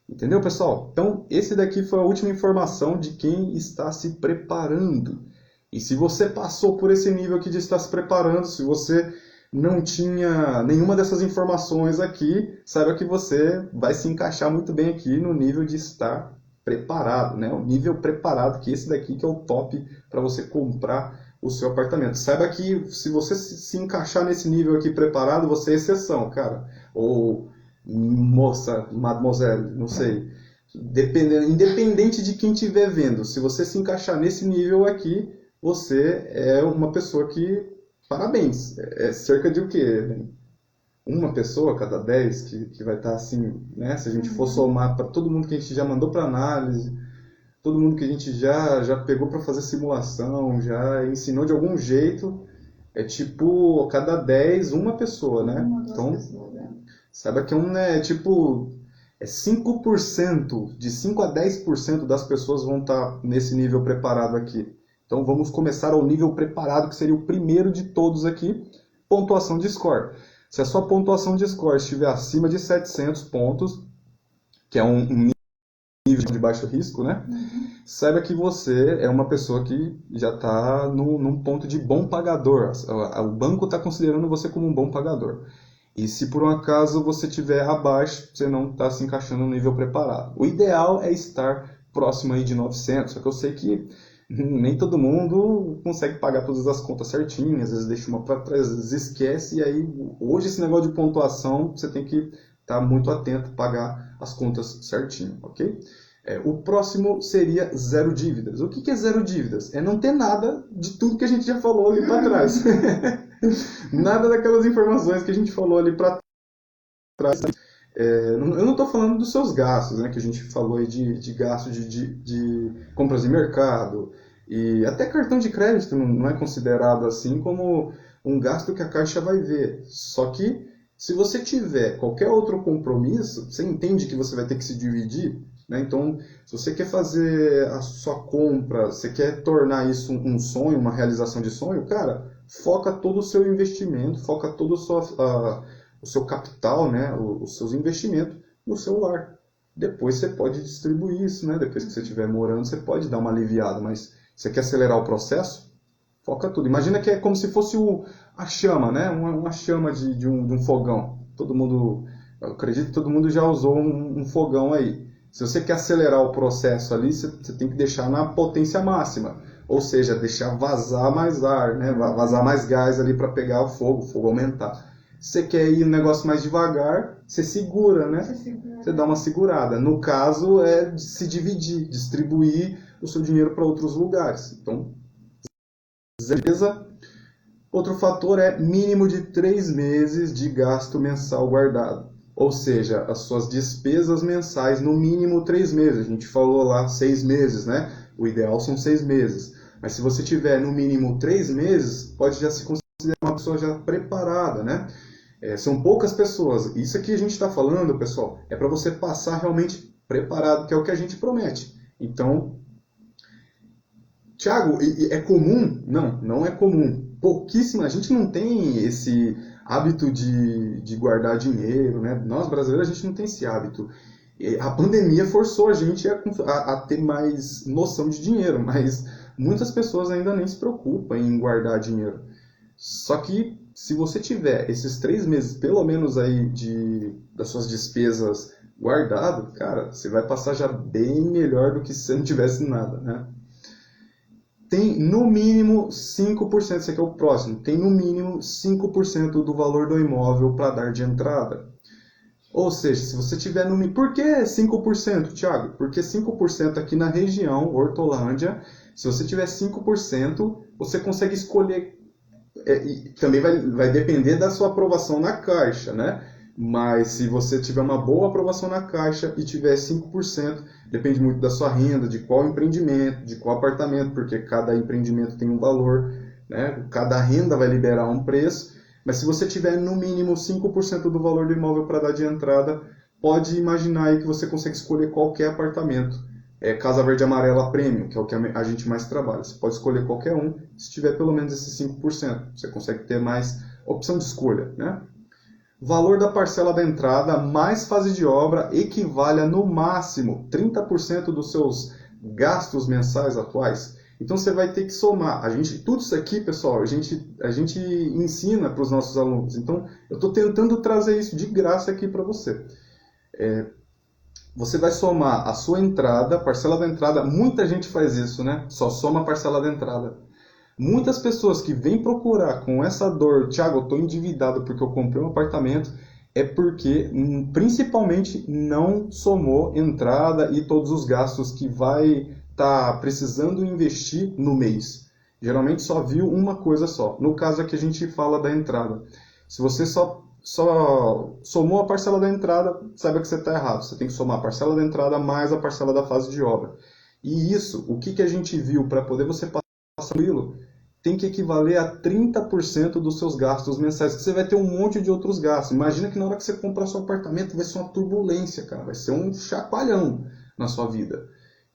Entendeu, pessoal? Então, esse daqui foi a última informação de quem está se preparando. E se você passou por esse nível aqui de estar se preparando, se você não tinha nenhuma dessas informações aqui, saiba que você vai se encaixar muito bem aqui no nível de estar preparado, né? O nível preparado, que esse daqui que é o top para você comprar o seu apartamento. Saiba que se você se encaixar nesse nível aqui preparado, você é exceção, cara. Ou moça, mademoiselle, não sei. Independente de quem estiver vendo, se você se encaixar nesse nível aqui, você é uma pessoa que, parabéns, é cerca de o quê? Uma pessoa a cada 10 que vai estar assim, né? Se a gente for somar para todo mundo que a gente já mandou para análise, todo mundo que a gente já pegou para fazer simulação, já ensinou de algum jeito, é tipo, a cada 10, uma pessoa, né? Então, saiba que é 5%, de 5 a 10% das pessoas vão estar nesse nível preparado aqui. Então vamos começar ao nível preparado, que seria o primeiro de todos aqui, pontuação de score. Se a sua pontuação de score estiver acima de 700 pontos, que é um nível de baixo risco, né? Saiba que você é uma pessoa que já está num ponto de bom pagador. O banco está considerando você como um bom pagador. E se por um acaso você estiver abaixo, você não está se encaixando no nível preparado. O ideal é estar próximo aí de 900, só que eu sei que nem todo mundo consegue pagar todas as contas certinho, às vezes deixa uma para trás, às vezes esquece, e aí hoje esse negócio de pontuação você tem que estar muito atento, pagar as contas certinho, ok? O próximo seria zero dívidas. O que é zero dívidas? É não ter nada de tudo que a gente já falou ali para trás. Nada daquelas informações que a gente falou ali para trás. Eu não estou falando dos seus gastos, né, que a gente falou aí de gasto de compras de mercado, e até cartão de crédito não é considerado assim como um gasto que a Caixa vai ver. Só que, se você tiver qualquer outro compromisso, você entende que você vai ter que se dividir, né? Então, se você quer fazer a sua compra, você quer tornar isso um sonho, uma realização de sonho, cara, foca todo o seu investimento, foca todo o seu capital, né, os seus investimentos no celular. Depois você pode distribuir isso, né? Depois que você estiver morando, você pode dar uma aliviada, mas você quer acelerar o processo? Foca tudo. Imagina que é como se fosse a chama, né? Uma chama de um fogão. Todo mundo, eu acredito que todo mundo já usou um fogão aí. Se você quer acelerar o processo ali, você tem que deixar na potência máxima. Ou seja, deixar vazar mais ar, né? Vazar mais gás ali para pegar o fogo aumentar. Se você quer ir um negócio mais devagar, você segura, né? Você dá uma segurada. No caso, é se dividir, distribuir o seu dinheiro para outros lugares. Então, beleza? Outro fator é mínimo de 3 meses de gasto mensal guardado. Ou seja, as suas despesas mensais, no mínimo 3 meses. A gente falou lá 6 meses, né? O ideal são 6 meses. Mas se você tiver no mínimo 3 meses, pode já se considerar uma pessoa já preparada, né? São poucas pessoas. Isso aqui a gente está falando, pessoal, é para você passar realmente preparado, que é o que a gente promete. Então, Tiago, é comum? Não é comum. Pouquíssima, a gente não tem esse hábito de guardar dinheiro, né? Nós brasileiros, a gente não tem esse hábito. A pandemia forçou a gente a ter mais noção de dinheiro, mas muitas pessoas ainda nem se preocupam em guardar dinheiro. Só que, se você tiver esses 3 meses, pelo menos aí, das suas despesas guardado, cara, você vai passar já bem melhor do que se você não tivesse nada, né? Tem no mínimo 5%, esse aqui é o próximo, tem no mínimo 5% do valor do imóvel para dar de entrada. Ou seja, se você tiver no mínimo... Por que 5%, Thiago? Porque 5% aqui na região, Hortolândia, se você tiver 5%, você consegue escolher... E também vai depender da sua aprovação na Caixa, né? Mas se você tiver uma boa aprovação na Caixa e tiver 5%, depende muito da sua renda, de qual empreendimento, de qual apartamento, porque cada empreendimento tem um valor, né? Cada renda vai liberar um preço. Mas se você tiver no mínimo 5% do valor do imóvel para dar de entrada, pode imaginar aí que você consegue escolher qualquer apartamento. Casa Verde e Amarela Premium, que é o que a gente mais trabalha. Você pode escolher qualquer um, se tiver pelo menos esses 5%. Você consegue ter mais opção de escolha, né? Valor da parcela da entrada mais fase de obra equivale a, no máximo, 30% dos seus gastos mensais atuais. Então você vai ter que somar. Tudo isso aqui, pessoal, a gente ensina para os nossos alunos. Então eu estou tentando trazer isso de graça aqui para você. Você vai somar a sua entrada, parcela da entrada. Muita gente faz isso, né? Só soma a parcela da entrada. Muitas pessoas que vêm procurar com essa dor, Thiago, eu estou endividado porque eu comprei um apartamento, é porque principalmente não somou entrada e todos os gastos que vai estar precisando investir no mês. Geralmente só viu uma coisa só. No caso aqui a gente fala da entrada. Se você só somou a parcela da entrada, saiba que você está errado. Você tem que somar a parcela da entrada mais a parcela da fase de obra. E isso, o que a gente viu para poder você passar tranquilo, tem que equivaler a 30% dos seus gastos mensais, que você vai ter um monte de outros gastos. Imagina que na hora que você comprar seu apartamento vai ser uma turbulência, cara, vai ser um chacoalhão na sua vida.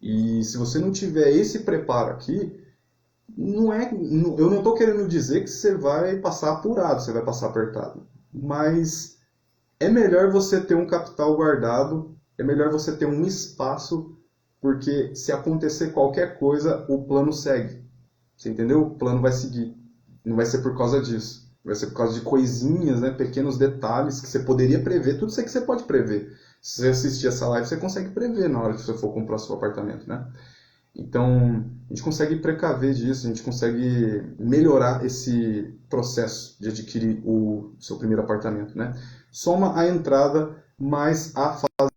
E se você não tiver esse preparo aqui, eu não estou querendo dizer que você vai passar apurado, você vai passar apertado. Mas é melhor você ter um capital guardado, é melhor você ter um espaço, porque se acontecer qualquer coisa, o plano segue. Você entendeu? O plano vai seguir. Não vai ser por causa disso. Vai ser por causa de coisinhas, né? Pequenos detalhes que você poderia prever. Tudo isso que você pode prever. Se você assistir essa live, você consegue prever na hora que você for comprar seu apartamento, né? Então, a gente consegue precaver disso, a gente consegue melhorar esse processo de adquirir o seu primeiro apartamento, né? Soma a entrada mais a fase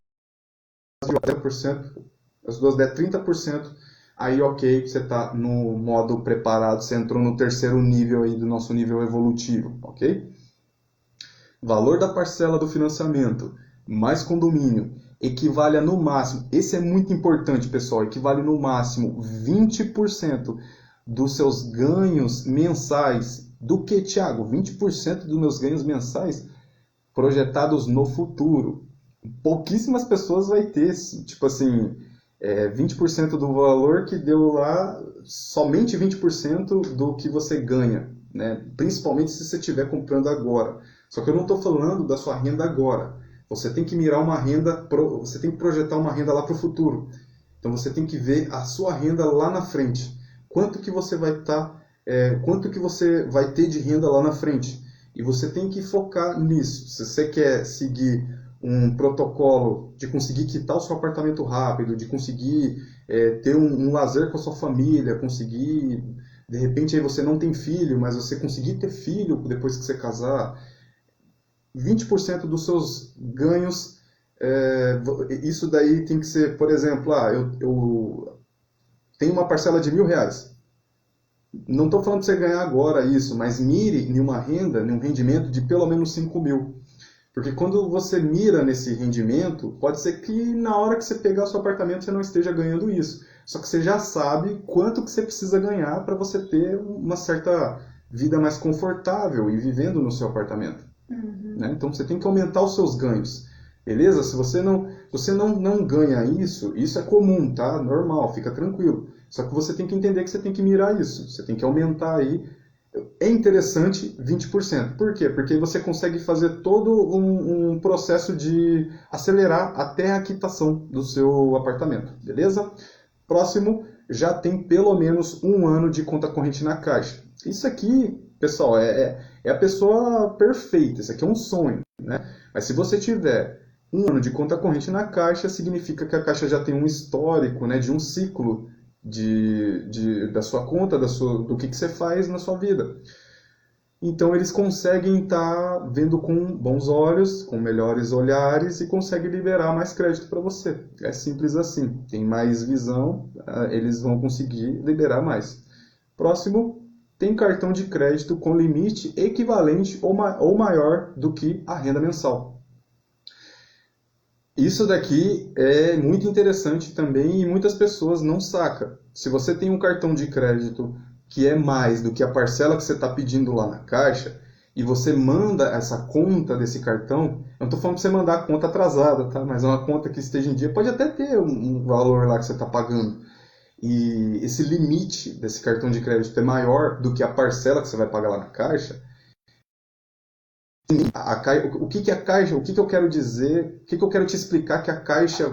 de 10%, as duas der 30% aí ok, você está no modo preparado, você entrou no terceiro nível aí do nosso nível evolutivo, ok? Valor da parcela do financiamento mais condomínio equivale a no máximo, esse é muito importante pessoal, equivale no máximo 20% dos seus ganhos mensais. Do que, Thiago? 20% dos meus ganhos mensais projetados no futuro. Pouquíssimas pessoas vai ter, tipo assim, 20% do valor que deu lá, somente 20% do que você ganha, né? Principalmente se você estiver comprando agora. Só que eu não estou falando da sua renda agora. Você tem que mirar uma renda, você tem que projetar uma renda lá para o futuro. Então você tem que ver a sua renda lá na frente. Quanto que você vai quanto que você vai ter de renda lá na frente? E você tem que focar nisso. Se você quer seguir um protocolo de conseguir quitar o seu apartamento rápido, de conseguir ter um lazer com a sua família, conseguir, de repente aí você não tem filho, mas você conseguir ter filho depois que você casar, 20% dos seus ganhos, isso daí tem que ser, por exemplo, eu tenho uma parcela de R$1.000. Não estou falando para você ganhar agora isso, mas mire em uma renda, em um rendimento de pelo menos 5.000. Porque quando você mira nesse rendimento, pode ser que na hora que você pegar o seu apartamento você não esteja ganhando isso. Só que você já sabe quanto que você precisa ganhar para você ter uma certa vida mais confortável e vivendo no seu apartamento. Uhum. Né? Então você tem que aumentar os seus ganhos. Beleza? Se você não ganha isso, isso é comum, tá? Normal, fica tranquilo. Só que você tem que entender que você tem que mirar isso. Você tem que aumentar aí. É interessante 20%. Por quê? Porque você consegue fazer todo um processo de acelerar até a quitação do seu apartamento. Beleza? Próximo, já tem pelo menos 1 ano de conta corrente na Caixa. Isso aqui, pessoal, é a pessoa perfeita. Isso aqui é um sonho, né? Mas se você tiver 1 ano de conta corrente na Caixa, significa que a Caixa já tem um histórico, né, de um ciclo da sua conta, do que você faz na sua vida. Então eles conseguem estar vendo com bons olhos, com melhores olhares e conseguem liberar mais crédito para você. É simples assim. Tem mais visão, eles vão conseguir liberar mais. Próximo, tem cartão de crédito com limite equivalente ou maior do que a renda mensal. Isso daqui é muito interessante também e muitas pessoas não sacam. Se você tem um cartão de crédito que é mais do que a parcela que você está pedindo lá na Caixa e você manda essa conta desse cartão, eu não estou falando para você mandar a conta atrasada, tá? Mas é uma conta que esteja em dia, pode até ter um valor lá que você está pagando. E esse limite desse cartão de crédito é maior do que a parcela que você vai pagar lá na Caixa. O que é a Caixa? O que eu quero dizer? O que eu quero te explicar que a Caixa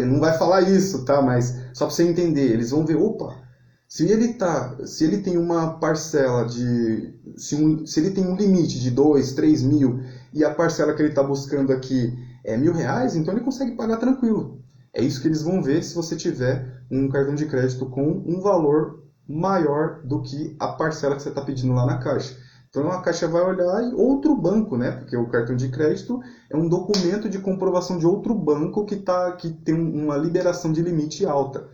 não vai falar isso, tá? Mas só para você entender, eles vão ver, opa, se ele tem uma parcela se ele tem um limite de 2, 3 mil e a parcela que ele está buscando aqui é R$1.000, então ele consegue pagar tranquilo. É isso que eles vão ver se você tiver um cartão de crédito com um valor maior do que a parcela que você está pedindo lá na Caixa. Então a Caixa vai olhar e outro banco, né? Porque o cartão de crédito é um documento de comprovação de outro banco que tem uma liberação de limite alta.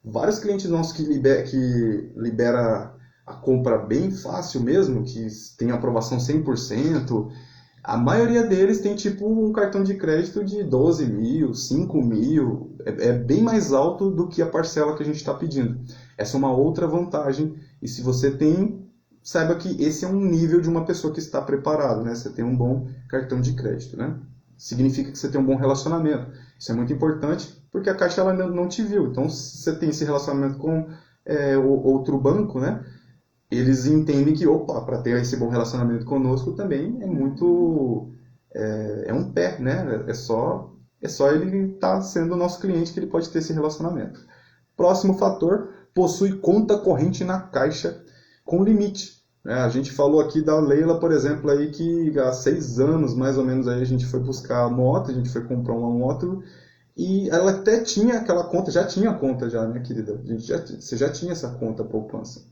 Vários clientes nossos que libera a compra bem fácil mesmo, que tem aprovação 100%, a maioria deles tem tipo um cartão de crédito de 12 mil, 5 mil, é bem mais alto do que a parcela que a gente está pedindo. Essa é uma outra vantagem, e se você tem, saiba que esse é um nível de uma pessoa que está preparado, né? Você tem um bom cartão de crédito, né? Significa que você tem um bom relacionamento. Isso é muito importante, porque a Caixa ela não te viu. Então, se você tem esse relacionamento com outro banco, né? Eles entendem que, opa, para ter esse bom relacionamento conosco também é muito... É um pé, né? É só ele estar sendo nosso cliente que ele pode ter esse relacionamento. Próximo fator, possui conta corrente na Caixa com limite. A gente falou aqui da Leila, por exemplo, aí que há 6 anos, mais ou menos, aí a gente foi buscar a moto, a gente foi comprar uma moto, e ela até tinha aquela conta, já tinha a conta já, né, querida? Você já tinha essa conta poupança.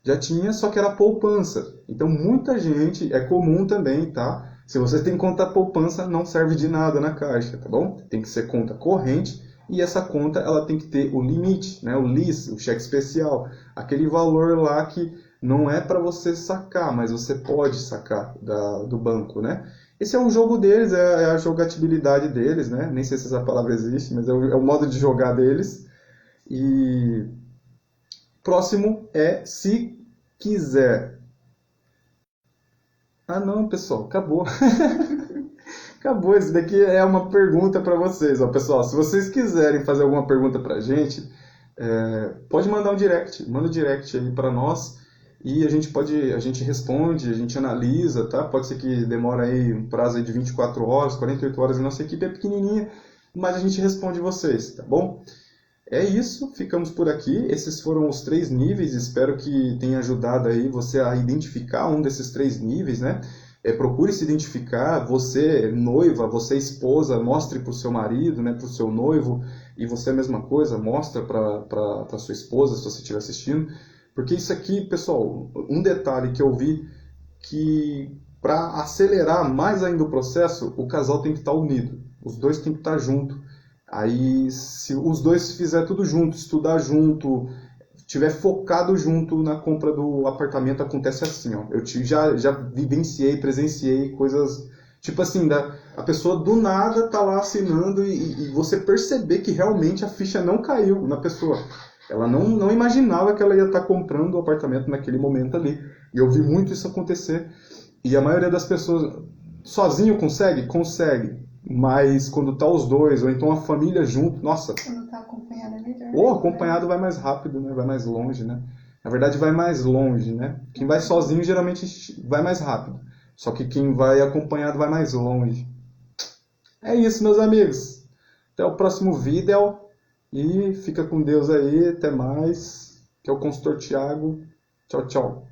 Já tinha, só que era poupança. Então, muita gente, é comum também, tá? Se você tem conta poupança, não serve de nada na Caixa, tá bom? Tem que ser conta corrente, E essa conta ela tem que ter o limite, né? O LIS, o cheque especial, aquele valor lá que não é para você sacar, mas você pode sacar do banco, né? Esse é o jogo deles, é a jogabilidade deles, né? Nem sei se essa palavra existe, mas é o modo de jogar deles. E próximo é se quiser. Ah não, pessoal, acabou. Acabou, isso daqui é uma pergunta para vocês. Ó, pessoal, se vocês quiserem fazer alguma pergunta para a gente, pode mandar um direct. Manda um direct aí para nós e a gente responde, a gente analisa, tá? Pode ser que demore aí um prazo aí de 24 horas, 48 horas. A nossa equipe é pequenininha, mas a gente responde vocês, tá bom? É isso, ficamos por aqui. Esses foram os 3 níveis. Espero que tenha ajudado aí você a identificar um desses 3 níveis, né? Procure se identificar, você noiva, você esposa, mostre para o seu marido, né, para o seu noivo, e você a mesma coisa, mostra para sua esposa, se você estiver assistindo, porque isso aqui, pessoal, um detalhe que eu vi, que para acelerar mais ainda o processo, o casal tem que estar unido, os dois tem que estar juntos. Aí, se os dois fizer tudo junto, estudar junto, tiver focado junto na compra do apartamento, acontece assim, ó. Eu já vivenciei, presenciei coisas, tipo assim, a pessoa do nada tá lá assinando e você perceber que realmente a ficha não caiu na pessoa. Ela não imaginava que ela ia estar comprando o apartamento naquele momento ali. E eu vi muito isso acontecer. E a maioria das pessoas, sozinho consegue? Consegue. Mas quando tá os dois, ou então a família junto, nossa... Quando tá acompanhado é melhor. Ou acompanhado vai mais rápido, né? Vai mais longe, né? Na verdade, vai mais longe, né? Quem vai sozinho geralmente vai mais rápido. Só que quem vai acompanhado vai mais longe. É isso, meus amigos. Até o próximo vídeo. E fica com Deus aí. Até mais. Que é o Consultor Thiago. Tchau, tchau.